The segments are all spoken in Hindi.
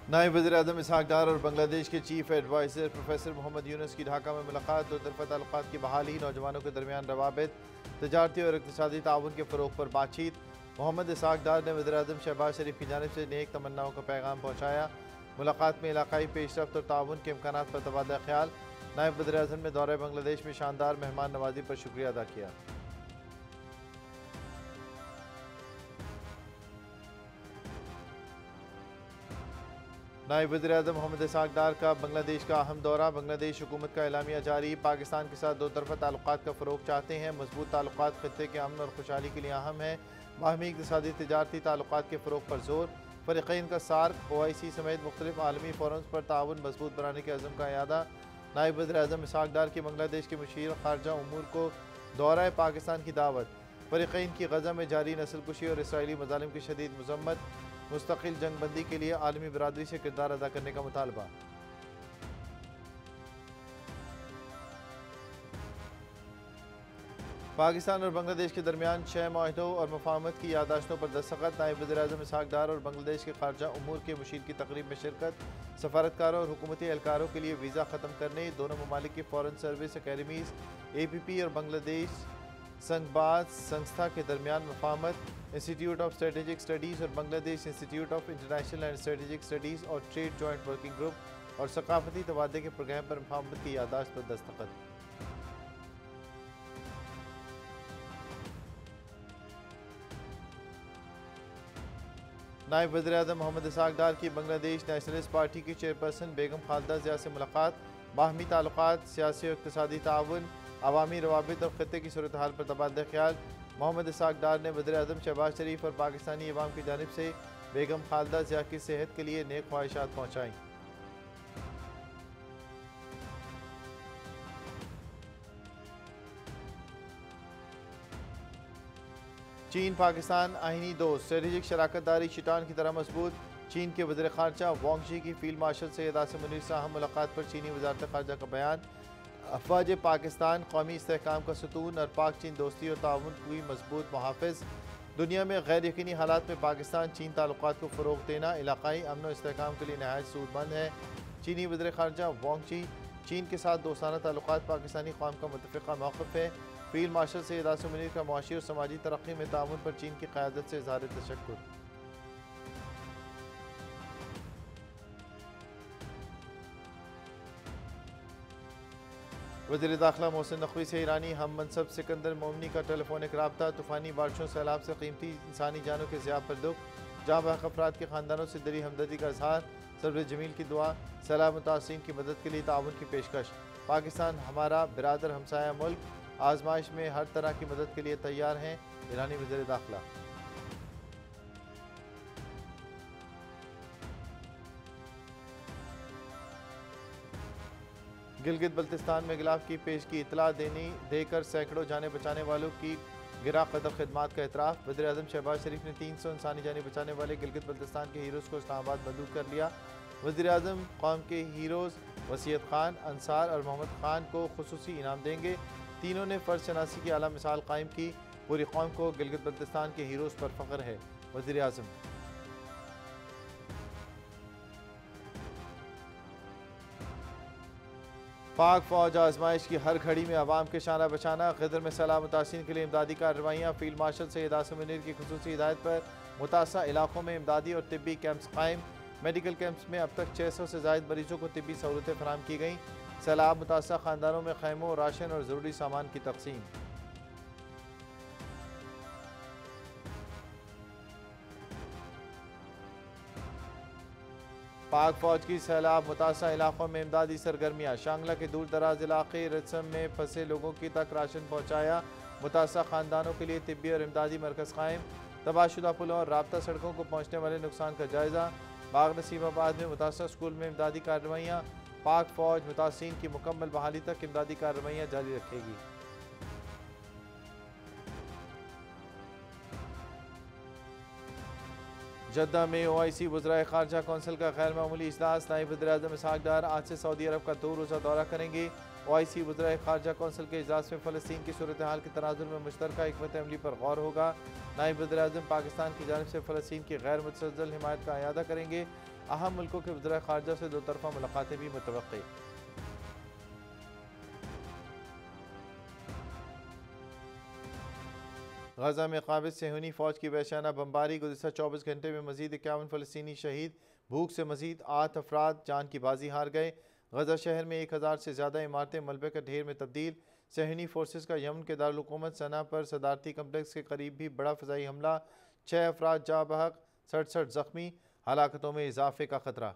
नायब वज़ीर-ए-आज़म इसहाक डार और बांग्लादेश के chief adviser professor Mohammad Yunus की ढाका में मुलाकात। दो तरफ़ा ताल्लुकात की बहाली, नौजवानों के दरमियान रवाबित, तजारती और इक़्तिसादी ताउन के फ़रोग़ पर बातचीत। मोहम्मद इसहाक डार ने वज़ीर-ए-आज़म शहबाज शरीफ की जानिब से नेक तमन्नाओं का पैगाम पहुँचाया। मुलाकात में इलाक़ाई पेशरफ़्त और ताउन के इम्कानात पर तबादला ख़्याल। नायब वज़ीर-ए-आज़म ने दौरे बांग्लादेश में शानदार मेहमान नवाज़ी पर शुक्रिया अदा किया। नायब वज़ीर-ए-आज़म मोहम्मद इसहाक डार का बांग्लादेश का अहम दौरा। बांग्लादेश हुकूमत का एलामिया जारी। पाकिस्तान के साथ दो तरफ़ा ताल्लुकात का फ़रोग़ चाहते हैं। मजबूत ताल्लुकात ख़ित्ते के अमन और खुशहाली के लिए अहम है। बाहमी इक़्तिसादी तिजारती ताल्लुकात के फ़रोग़ पर जोर। फ़रीक़ैन का सार्क, OIC समेत मुख्तलिफ़ आलमी फ़ोरम्स पर ताउन मजबूत बनाने के अज़्म का इयादा। नायब वज़ीर-ए-आज़म इसहाक डार की बांग्लादेश के मुशीर ख़ारजा उमूर को दौरा पाकिस्तान की दावत। फ़रीक़ैन की गज़ा में जारी नस्लकुशी और इसराइली मज़ालिम की शदीद मज़म्मत। मुस्तक़िल जंगबंदी के लिए आलमी बरादरी से किरदार अदा करने का मुतालबा। पाकिस्तान और बांग्लादेश के दरमियान 6 मुआहदों और मुफाहमत की यादाश्तों पर दस्तखत। नायब वज़ीर-ए-आज़म इसहाक डार और बांग्लादेश के ख़ारजा उमूर के मुशीर की तकरीब में शिरकत। सफारतकारों और हुकूमती एहलकारों के लिए वीज़ा ख़त्म करने, दोनों ममालिक की फ़ॉरेन सर्विस अकेडमीज़ APP और बांग्लादेश संघबाज संस्था के दरमियान मुफाहमत। इंस्टीट्यूट ऑफ स्ट्रेटेजिक स्टडीज़ और Bangladesh institute of international and strategic studies और ट्रेड जॉइंट वर्किंग ग्रुप और सकाफती तबादले के प्रोग्राम पर मुफाहमत की यादाश्त पर दस्तखत। नायब वज़ीर-ए-आज़म मोहम्मद इसहाक डार की बांग्लादेश नेशनलिस्ट पार्टी की चेयरपर्सन बेगम खालिदा ज़िया से मुलाकात। बाहमी ताल्लुकात, सियासी और इक़्तिसादी ताउन, अवामी रवाबित और ख़ित्ते की सूरत हाल पर तबादला ख़्याल। मोहम्मद इसहाक डार ने वज़ीर-ए-आज़म शहबाज शरीफ और पाकिस्तानी अवाम की जानिब से बेगम खालिदा ज़िया की सेहत के लिए नेक ख्वाहिशात पहुँचाईं। चीन पाकिस्तान आइनी दोस्त, स्ट्रेटेजिक शराकतदारी शिटान की तरह मजबूत। चीन के वज़ीर ख़ारजा वांग शी की फील्ड मार्शल सैयद आसिम मुनीर से अहम मुलाकात पर चीनी वज़ारत ख़ारजा का बयान। अफ़वाज पाकिस्तान कौमी इस्तेहकाम का सतून और पाक चीन दोस्ती और ताउन की मजबूत मुहाफ़िज़। दुनिया में गैर यकीनी हालात में पाकिस्तान चीन ताल्लुकात को फ़रोग़ देना इलाक़ाई अमन और इस्तेहकाम के लिए नहायत सूदमंद है। चीनी वज़ीर ख़ारजा वांग शी, चीन के साथ दोस्ताना ताल्लुकात पाकिस्तानी कौम का मुत्तफ़िक़ा मौक़िफ़ है। फील्ड मार्शल सैयद आसिम मुनीर का मुआशी और समाजी तरक्की में ताउन पर चीन की क़यादत से इज़हार तशक्कुर। वज़ीर दाखिला मोहसिन नकवी से ईरानी हम मनसब सिकंदर मोमनी का टेलीफोनिक राब्ता। तूफ़ानी बारिशों सैलाब से कीमती इंसानी जानों के ज़ियाब पर दुख। जहाँ बहक अफराद के ख़ानदानों से दिली हमदर्दी का इजहार। सरवर जमील की दुआ। सैलाब मुतासिरीन की मदद के लिए ताउन की पेशकश। पाकिस्तान हमारा बिरादर हमसाया मुल्क, आजमाइश में हर तरह की मदद के लिए तैयार हैं। ईरानी वज़ीर दाखिला। गिलगित बल्तिस्तान में गिलाफ की पेश की इतला देकर सैकड़ों जाने बचाने वालों की गिरा कदर खिदमात का एतराफ़। वज़ीर-ए-आज़म शहबाज शरीफ ने 300 इंसानी जाने बचाने वाले गिलगित बल्तिस्तान के हीरोज़ को इस्लामाबाद बंदूक कर लिया। वज़ीर-ए-आज़म कौम के हीरोज़ वसीयत खान, अंसार और मोहम्मद खान को खुसूसी इनाम देंगे। तीनों ने फ़र्ज शनासी की आला मिसाल कायम की। पूरी कौम को गिलगित बल्तिस्तान के हीरोज़ पर फ़ख्र है। वज़ीर-ए-आज़म। पाक फ़ौज आजमाइश की हर घड़ी में अवाम के शाना बचाना। ग़दर में सैलाब मुतासिरीन के लिए इमदादी कार्रवाइयाँ। फील्ड मार्शल सैयद आसिम मुनीर की खुसूसी हिदायत पर मुतासरा इलाकों में इमदादी और तिब्बी कैंप्स कायम। मेडिकल कैंप्स में अब तक 600 से ज़ायद मरीजों को तिब्बी सहूलतें फराहम की गईं। सैलाब मुतासरा ख़ानदानों में खैमों, राशन और ज़रूरी सामान की तक़सीम। पाक फ़ौज की सैलाब मुतासरा इलाकों में इमदादी सरगर्मियाँ। शांगला के दूर दराज इलाके रत्सम में फंसे लोगों की तक राशन पहुँचाया। मुतासरा ख़ानदानों के लिए तिब्बी और इमदादी मरकज़ कायम। तबाहशुदा पुलों और राब्ता सड़कों को पहुँचने वाले नुकसान का जायज़ा। बाग नसीमाबाद में मुतासरा स्कूल में इमदादी कार्रवाइयाँ। पाक फ़ौज मुतासरीन की मुकम्मल बहाली तक इमदादी कार्रवाइयाँ जारी रखेगी। जद्दा में OIC वज़राए ख़ारजा कौंसिल का गैर मामूली इजलास। नायब वज़ीर-ए-आज़म इसहाक डार आज से सऊदी अरब का 2 रोज़ा दौरा करेंगे। OIC वज़राए ख़ारजा कौंसिल के इजलास में फ़लस्तीन की सूरत हाल के तनाज़ुर में मुश्तरका हिकमत अमली पर गौर होगा। नायब वज़ीर-ए-आज़म पाकिस्तान की जानिब से फ़लस्तीन की गैर मुतज़ल्ज़ल हिमायत का अयादा करेंगे। अहम मुल्कों के वज़ीर ख़ारजा से दो तरफ़ा मुलाकातें भी मुतवक्की। गजा में काबिज सेहूनी फ़ौज की वहशाना बमबारी, गुज़िश्ता 24 घंटे में मजीद 51 फ़लस्तीनी शहीद। भूख से मजीद 8 अफराद जान की बाजी हार गए। गजा शहर में 1000 से ज़्यादा इमारतें मलबे के ढेर में तब्दील। सेहूनी फोर्सेस का यमन के दारुल हुकूमत सना पर सदारती कम्प्लेक्स के करीब भी बड़ा फ़ज़ाई हमला, 6 अफराद जा बहक, 67 ज़ख्मी। हलाकतों में इजाफे का खतरा।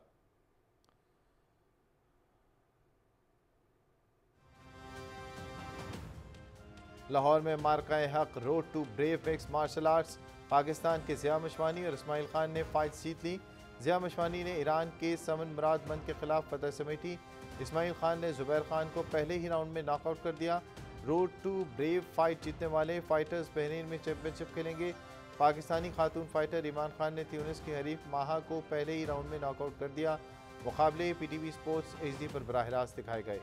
लाहौर में Marka Haq road to brave mix martial arts, Pakistan के ज़िया मशवानी और इस्माइल खान ने फाइट जीत ली। ज़िया मशवानी ने ईरान के समन मुराद मंद के खिलाफ फतह समेटी। इस्माइल खान ने जुबैर खान को पहले ही राउंड में नॉकआउट कर दिया। रोड टू ब्रेव फाइट जीतने वाले फाइटर्स बहरीन में चैंपियनशिप खेलेंगे। पाकिस्तानी खातून फाइटर ईमान खान ने ट्यूनिस की हरीफ माहा को पहले ही राउंड में नॉकआउट कर दिया। मुकाबले PTV स्पोर्ट्स HD पर बराह रास्त दिखाए गए।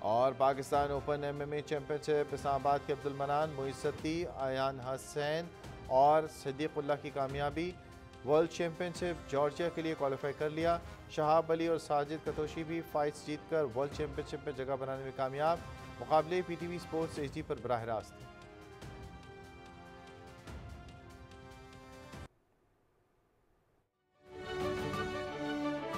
और Pakistan open MMA championship Islamabad के अब्दुल मनान, मुइज़्ज़ती, अयान हसैन और सिद्दीकुल्लाह की कामयाबी। वर्ल्ड चैंपियनशिप जॉर्जिया के लिए क्वालिफाई कर लिया। शहाब अली और साजिद कतोशी भी फाइट्स जीतकर वर्ल्ड चैंपियनशिप में जगह बनाने में कामयाब। मुकाबले PTV स्पोर्ट्स HD पर बराह रास्त।